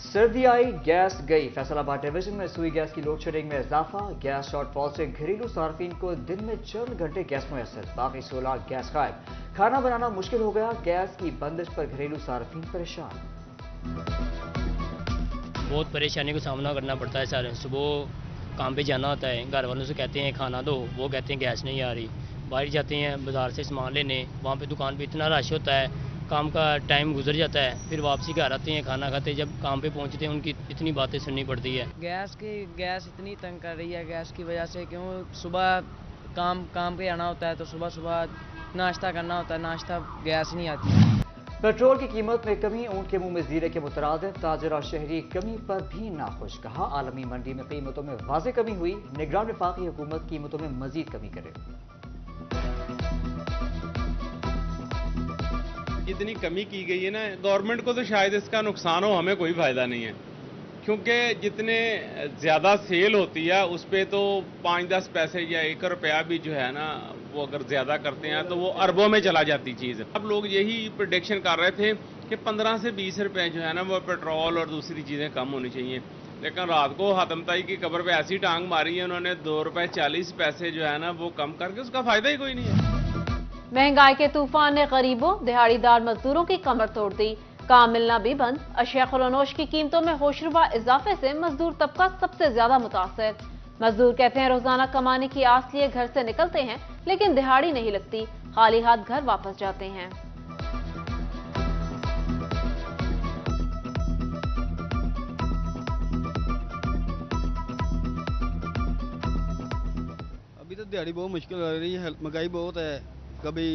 सर्दी आई, गैस गई। फैसलाबाद डिवीजन में सुई गैस की लोड शेडिंग में इजाफा। गैस शॉर्टफॉल से घरेलू सार्फिन को दिन में 4 घंटे गैस मुयसर, बाकी 16 गैस गायब। खाना बनाना मुश्किल हो गया, गैस की बंदिश पर घरेलू सार्फिन परेशान। बहुत परेशानी का सामना करना पड़ता है सर। सुबह काम पे जाना होता है, घर वालों से कहते हैं खाना दो, वो कहते हैं गैस नहीं आ रही। बाहर जाते हैं बाज़ार से सामान लेने, वहाँ पे दुकान पे इतना रश होता है, काम का टाइम गुजर जाता है। फिर वापसी घर आते हैं, खाना खाते, जब काम पे पहुँचते हैं उनकी इतनी बातें सुननी पड़ती है। गैस इतनी तंग कर रही है गैस की वजह से, क्यों सुबह काम पे आना होता है तो सुबह सुबह नाश्ता करना होता है, नाश्ता गैस नहीं आती। पेट्रोल की कीमत में कमी, ऊंट के मुंह में जीरे के मुतरादिफ। ताजर और शहरी कमी पर भी नाखुश, कहा आलमी मंडी में कीमतों में वाज़ेह कमी हुई, निगरान वफाकी हुकूमत कीमतों में मजीद कमी करे। इतनी कमी की गई है ना, गवर्नमेंट को तो शायद इसका नुकसान हो, हमें कोई फायदा नहीं है, क्योंकि जितने ज़्यादा सेल होती है उस पर तो 5-10 पैसे या 1 रुपया भी जो है ना, वो अगर ज़्यादा करते हैं तो वो अरबों में चला जाती चीज़। अब लोग यही प्रेडिक्शन कर रहे थे कि 15 से 20 रुपये जो है ना वो पेट्रोल और दूसरी चीज़ें कम होनी चाहिए, लेकिन रात को हातमताई की कब्र पे ऐसी टांग मारी है उन्होंने, 2 रुपये 40 पैसे जो है ना वो कम करके, उसका फ़ायदा ही कोई नहीं है। महंगाई के तूफान ने गरीबों दिहाड़ीदार मजदूरों की कमर तोड़ दी, काम मिलना भी बंद। अशिया खुलनोश की कीमतों में होशरुबा इजाफे से मजदूर तबका सबसे ज्यादा मुतासर। मजदूर कहते हैं रोजाना कमाने की आस लिए घर से निकलते हैं, लेकिन दिहाड़ी नहीं लगती, खाली हाथ घर वापस जाते हैं। अभी तो दिहाड़ी बहुत मुश्किल लग रही है, महंगाई बहुत है, कभी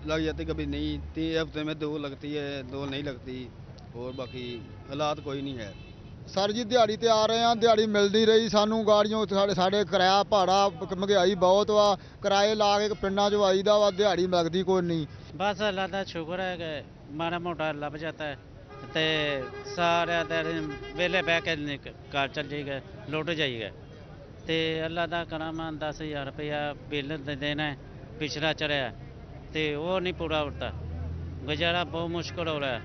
लग जाती कभी नहीं, 3 हफ्ते में 2 लगती है, 2 नहीं लगती, और बाकी हालात कोई नहीं है। सर जी दिहाड़ी ते आ रहे हैं, दिहाड़ी मिल नहीं रही सानू, गाड़ियों साढ़े किराया भाड़ा महंगाई बहुत वा, किराए ला के पिंडा चो आईदा वा, दिहाड़ी लगती कोई नहीं। बस अल्लाह का शुक्र है कि माड़ा मोटा लभ जाता है, ते सारे वेले बह के घर चल जाइए, लौट जाइए, ते अल्लाह का करम 10,000 रुपया बिल देना है, पिछड़ा चढ़ा ते वो नहीं पूरा होता, गुजारा बहुत मुश्किल हो रहा है।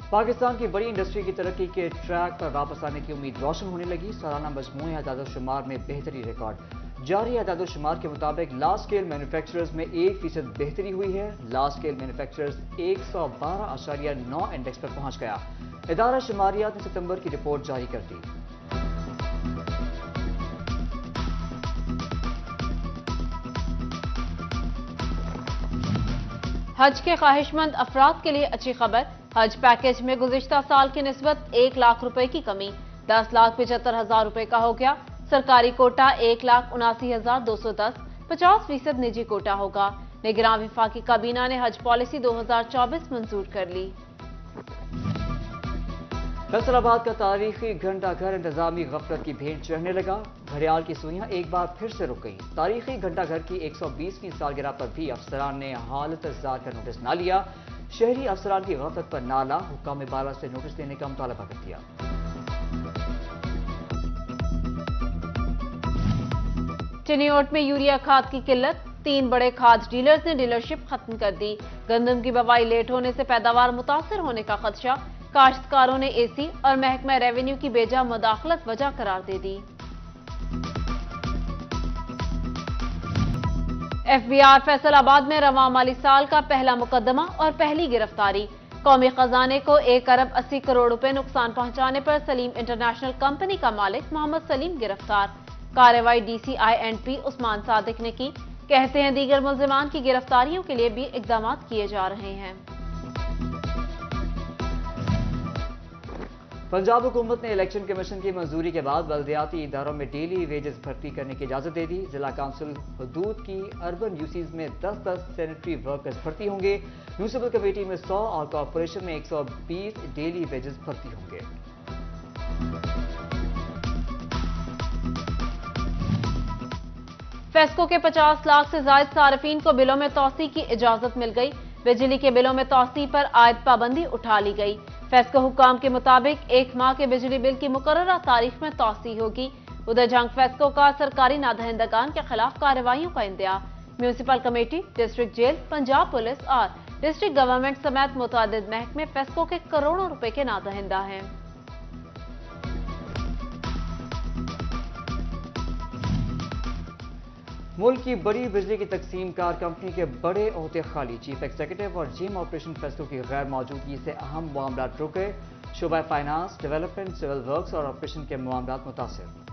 पाकिस्तान की बड़ी इंडस्ट्री की तरक्की के ट्रैक पर वापस आने की उम्मीद रोशन होने लगी। सालाना मजमूई आदादोशुमार में बेहतरी रिकॉर्ड। जारी आदादोशुमार के मुताबिक लार्ज स्केल मैन्युफैक्चरर्स में 1% बेहतरी हुई है। लार्ज स्केल मैन्युफैक्चरर्स 112.9 इंडेक्स पर पहुंच गया। इदारा शुमारियात ने सितंबर की रिपोर्ट जारी कर दी। हज के ख्वाहिशमंद अफराद के लिए अच्छी खबर, हज पैकेज में गुज़िश्ता साल की निस्बत 1 लाख रुपए की कमी, 10,75,000 रुपए का हो गया। सरकारी कोटा 1,79,210, 50% निजी कोटा होगा। निगरान वफाकी काबीना ने हज पॉलिसी 2024 मंजूर कर ली। फैसलाबाद का तारीखी घंटाघर इंतजामी गफलत की भेंट चढ़ने लगा। घड़ियाल की सुइयां एक बार फिर से रुक गईं। तारीखी घंटाघर की 120वीं सालगिरह पर भी अफसरान ने हालत जार का नोटिस ना लिया। शहरी अफसरान की गफलत पर नाला, हुक्काम बाला से नोटिस देने का मुतालबा कर दिया। चिनियोट में यूरिया खाद की किल्लत, 3 बड़े खाद डीलर्स ने डीलरशिप खत्म कर दी। गंदम की बवाई लेट होने से पैदावार मुतासर होने का खदशा, काश्तकारों ने एसी और महकमा रेवेन्यू की बेजा मुदाखलत वजह करार दे दी। एफबीआर फैसलाबाद में रवां माली साल का पहला मुकदमा और पहली गिरफ्तारी। कौमी खजाने को 1 अरब 80 करोड़ रुपए नुकसान पहुंचाने पर सलीम इंटरनेशनल कंपनी का मालिक मोहम्मद सलीम गिरफ्तार। कार्रवाई DCI&P उस्मान सादिक ने की। कहते हैं दीगर मुल्जिमान की गिरफ्तारियों के लिए भी इकदाम किए जा रहे हैं। पंजाब हुकूमत ने इलेक्शन कमीशन की मंजूरी के बाद बल्दियाती इदारों में डेली वेजेस भर्ती करने की इजाजत दे दी। जिला काउंसिल हदूद की अर्बन यूसीज में 10-10 सैनिटरी वर्कर्स भर्ती होंगे। म्यूनिसिपल कमेटी में 100 और कॉरपोरेशन में 120 डेली वेजेस भर्ती होंगे। फेस्को के 50 लाख से ज्यादा सार्फिन को बिलों में तौसी की इजाजत मिल गई। बिजली के बिलों में तौसी पर आयद पाबंदी उठा ली गई। फेस्को हुकाम के मुताबिक 1 माह के बिजली बिल की मुकर्ररा तारीख में तौसी होगी। उधर जंग फेस्को का सरकारी नादहिंदगान के खिलाफ कार्रवाइयों का इंतजाम। Municipal committee, district jail, Punjab police और डिस्ट्रिक्ट गवर्नमेंट समेत मुतअद्दिद महकमे फेस्को के करोड़ों रुपए के नादहिंदा हैं। मुल्क की बड़ी बिजली की तकसीम कार कंपनी के बड़े ओहदे खाली, चीफ एग्जीक्यूटिव और जिम ऑपरेशन फेस्को की गैर मौजूदगी से अहम मामला रुके, शोबा फाइनेंस, डेवलपमेंट, सिविल वर्क्स और ऑपरेशन के मामला मुतासिर।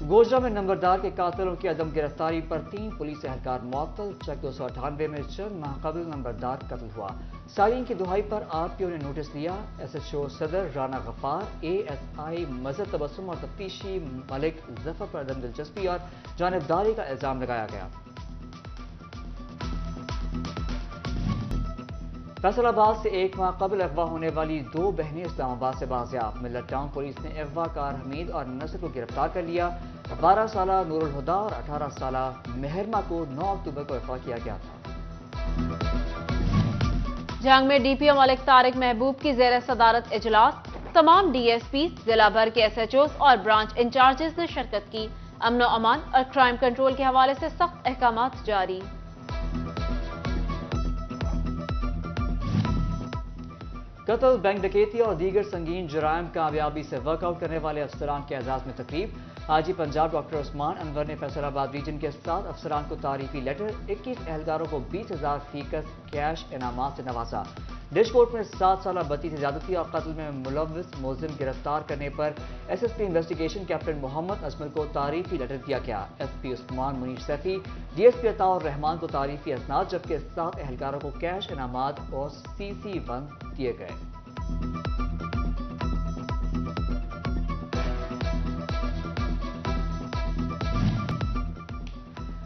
गोजरा में नंबरदार के कातिलों की अदम गिरफ्तारी पर 3 पुलिस एहलकार मुअत्तल, चक 298 में चंद माह कबल नंबरदार कत्ल हुआ। सारीन की दुहाई पर आरपीओ ने नोटिस लिया। एसएचओ सदर राना गफ्फार, एएसआई मजहर तबस्सुम और तफ्तीशी मलिक जफर पर अदम दिलचस्पी और जानिबदारी का इल्जाम लगाया गया। फैसलाबाद से 1 माह कबल अगवा होने वाली 2 बहनें इस्लामाबाद से बाजियाब। मिल्लत टाउन पुलिस ने अगवा कार हमीद और नसर को गिरफ्तार कर लिया। 12 साला नूरुल हुदा और 18 साला मेहरमा को 9 अक्टूबर को अगवा किया गया था। जंग में डीपीओ मलिक तारिक महबूब की जेर सदारत इजलास, तमाम डीएसपी, जिला भर के एसएचओज और ब्रांच इंचार्जेस ने शिरकत की। अमनो अमान और क्राइम कंट्रोल के हवाले से सख्त अहकामात जारी। कत्ल, बैंक डकैती और दीगर संगीन जराइम कामयाबी से वर्कआउट करने वाले अफसरान के एजाज में तकरीब। हाजी पंजाब डॉक्टर उस्मान अनवर ने फैसलाबाद रीजन के 7 अफसरान को तारीफी लेटर, 21 एहलकारों को 20,000 फीकस कैश इनामात से नवाजा। डिश कोर्ट में 7 साल बत्ती से ज्यादती और कत्ल में मुलव्विस मुलजिम गिरफ्तार करने पर SSP investigation captain Mohammad Ajmal को तारीफी लेटर दिया गया। एसपी उस्मान मुनीर सैफी, डीएसपी अताउर रहमान को तारीफी असनाद, जबकि 7 एहलकारों को कैश इनामात और CC1 दिए गए।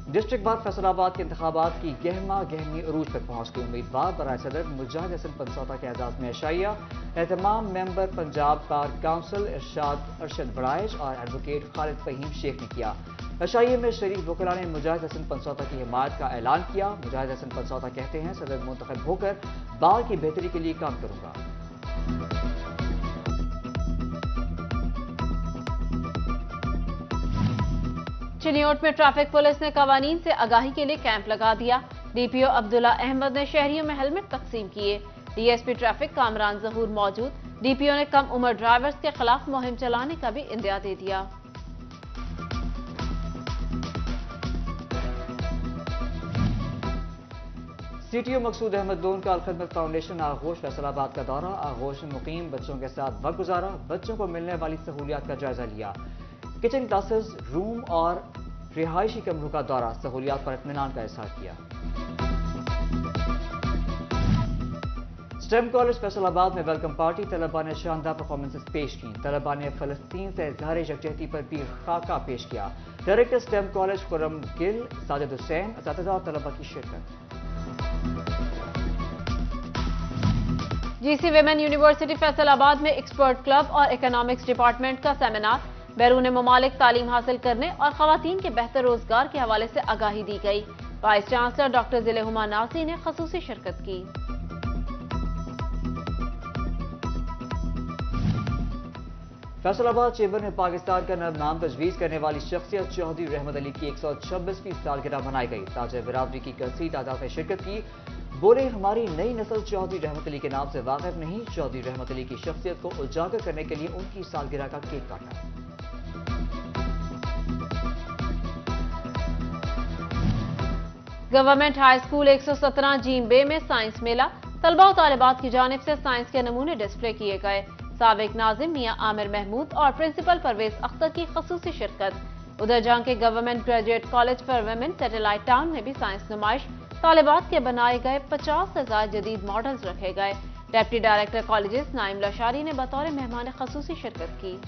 डिस्ट्रिक्ट बार फैसलाबाद के इंतखाबात की गहमी अरूज पर पहुंच गई। उम्मीदवार बराए सदर मुजाहिद हसन पंसौता के एजाज में अशाइया, एहतमाम मेंबर पंजाब बार काउंसिल इरशाद अरशद बड़ाइश और एडवोकेट खालिद फहीम शेख ने किया। अशाइये में शरीफ वकला ने मुजाहिद हसन पंसौता की हिमायत का ऐलान किया। मुजाहिद हसन पंसौता कहते हैं, सदर मुंतखब होकर बार की बेहतरी के लिए काम करूंगा। चिनियोट में ट्रैफिक पुलिस ने कवानीन से आगाही के लिए कैंप लगा दिया। डीपीओ अब्दुल्ला अहमद ने शहरियों में हेलमेट तकसीम किए। डीएसपी ट्रैफिक कामरान जहूर मौजूद। डीपीओ ने कम उम्र ड्राइवर्स के खिलाफ मुहिम चलाने का भी इंदिया दे दिया। सीटीओ मकसूद अहमद लोन का अलखदमत फाउंडेशन आगोश फैसलाबाद का दौरा। आगोश में मुकीम बच्चों के साथ वक्त गुजारा, बच्चों को मिलने वाली सहूलियात का जायजा लिया। किचन क्लासेस, रूम और रिहायशी कमरों का दौरा, सहूलियात पर इत्मीनान का इजहार किया। स्टेम कॉलेज फैसलाबाद में वेलकम पार्टी, तलबा ने शानदार परफॉर्मेंसेस पेश की। तलबा ने फलस्तीन से इजहार यकजहती पर भी खाका पेश किया। Director STEM college Khurram Gill, Sajid Hussain, असातिज़ा और तलबा की शिरकत। जीसी विमेन यूनिवर्सिटी फैसलाबाद में एक्सपर्ट क्लब और इकोनॉमिक्स डिपार्टमेंट का सेमिनार, बैरून ममालिक तालीम हासिल करने और खवातीन के बेहतर रोजगार के हवाले से आगाही दी गई। वाइस चांसलर डॉक्टर जिलेहुमा नासी ने खसूसी शिरकत की। फैसलाबाद चेंबर में पाकिस्तान का नाम तजवीज करने वाली शख्सियत चौधरी रहमत अली की 126वीं सालगिरह मनाई गई। ताजा बिरादरी की कसीर तादाद में शिरकत की। बोले, हमारी नई नस्ल चौधरी रहमत अली के नाम से वाकिफ नहीं। चौधरी रहमत अली की शख्सियत को उजागर करने के लिए उनकी सालगिरह का केक काटा। गवर्नमेंट हाई स्कूल 117 जीम बे में साइंस मेला, तलबा और तालिबात की जानिब से साइंस के नमूने डिस्प्ले किए गए। साबिक नाजिम मियां आमिर महमूद और प्रिंसिपल परवेज अख्तर की खसूसी शिरकत। उधर जहां के government graduate college for women satellite town में भी साइंस नुमाइश, तालिबात के बनाए गए 50 से ज्यादा जदीद मॉडल्स रखे गए। डेप्टी डायरेक्टर कॉलेजेस नाइम लशारी ने बतौर मेहमान खसूसी शिरकत की।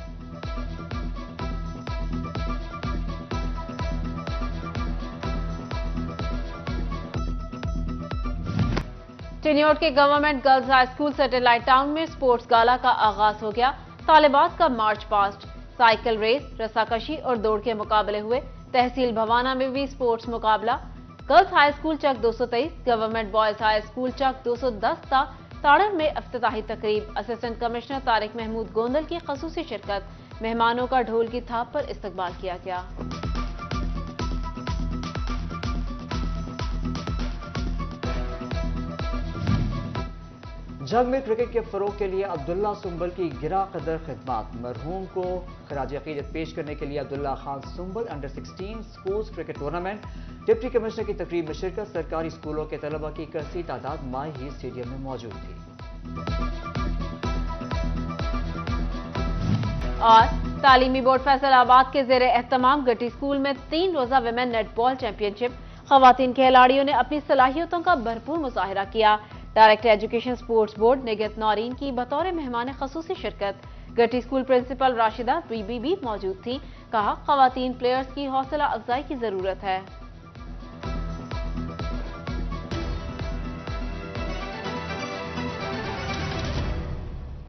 चिनियोट के government girls high school satellite town में स्पोर्ट्स गाला का आगाज हो गया। तालिबात का मार्च पास्ट, साइकिल रेस, रस्साकशी और दौड़ के मुकाबले हुए। तहसील भवाना में भी स्पोर्ट्स मुकाबला। गर्ल्स हाई स्कूल चक 223, गवर्नमेंट बॉयज हाई स्कूल चक 210 था। ताड़र में इफ्तिताही तकरीब, असिस्टेंट कमिश्नर तारिक महमूद गोंदल की खसूसी शिरकत। मेहमानों का ढोल की थाप पर इस्तकबाल किया गया। جنگ میں کرکٹ کے فروغ کے لیے عبداللہ سنبل کی گراں قدر خدمات، مرحوم کو خراج عقیدت پیش کرنے کے لیے Abdullah Khan Sumbal under 16 sports cricket tournament, deputy commissioner کی تقریب میں شرکت، سرکاری اسکولوں کے طلبہ کی کثیر تعداد مائی ہی اسٹیڈیم میں موجود تھی۔ اور تعلیمی بورڈ فیصل آباد کے زیر اہتمام گٹی اسکول میں 3 روزہ women netball championship, خواتین کھلاڑیوں نے اپنی صلاحیتوں کا بھرپور مظاہرہ کیا۔ Director education sports board Nighat Naureen کی بطور مہمان خصوصی شرکت، Gatti school principal Rashida Bibi بھی موجود تھی، کہا خواتین پلیئرز کی حوصلہ افزائی کی ضرورت ہے۔